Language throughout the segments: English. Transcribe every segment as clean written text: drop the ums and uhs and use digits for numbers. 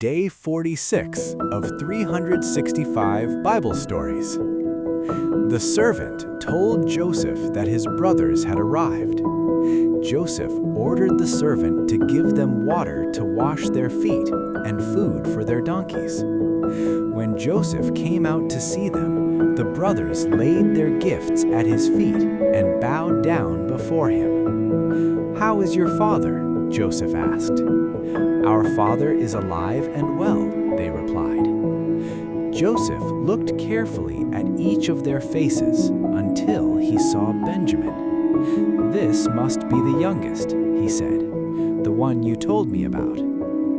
day 46 of 365 Bible stories. The servant told Joseph that his brothers had arrived. Joseph ordered the servant to give them water to wash their feet and food for their donkeys. When Joseph came out to see them, the brothers laid their gifts at his feet and bowed down before him. "How is your father?" Joseph asked. "Our father is alive and well," they replied. Joseph looked carefully at each of their faces until he saw Benjamin. "This must be the youngest," he said, "the one you told me about."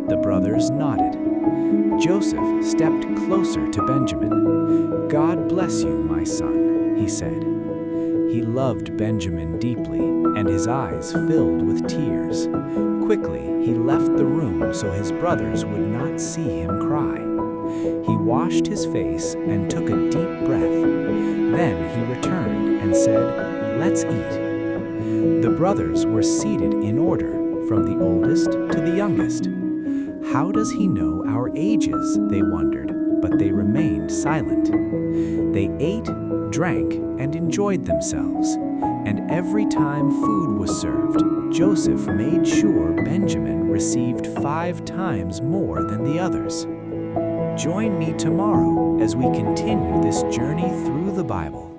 The brothers nodded. Joseph stepped closer to Benjamin. "God bless you, my son," he said. He loved Benjamin deeply, and his eyes filled with tears. Quickly, he left the room so his brothers would not see him cry. He washed his face and took a deep breath. Then he returned and said, "Let's eat." The brothers were seated in order, from the oldest to the youngest. "How does he know our ages?" they wondered, but they remained silent. They ate, drank, and enjoyed themselves. And every time food was served, Joseph made sure Benjamin received 5 times more than the others. Join me tomorrow as we continue this journey through the Bible.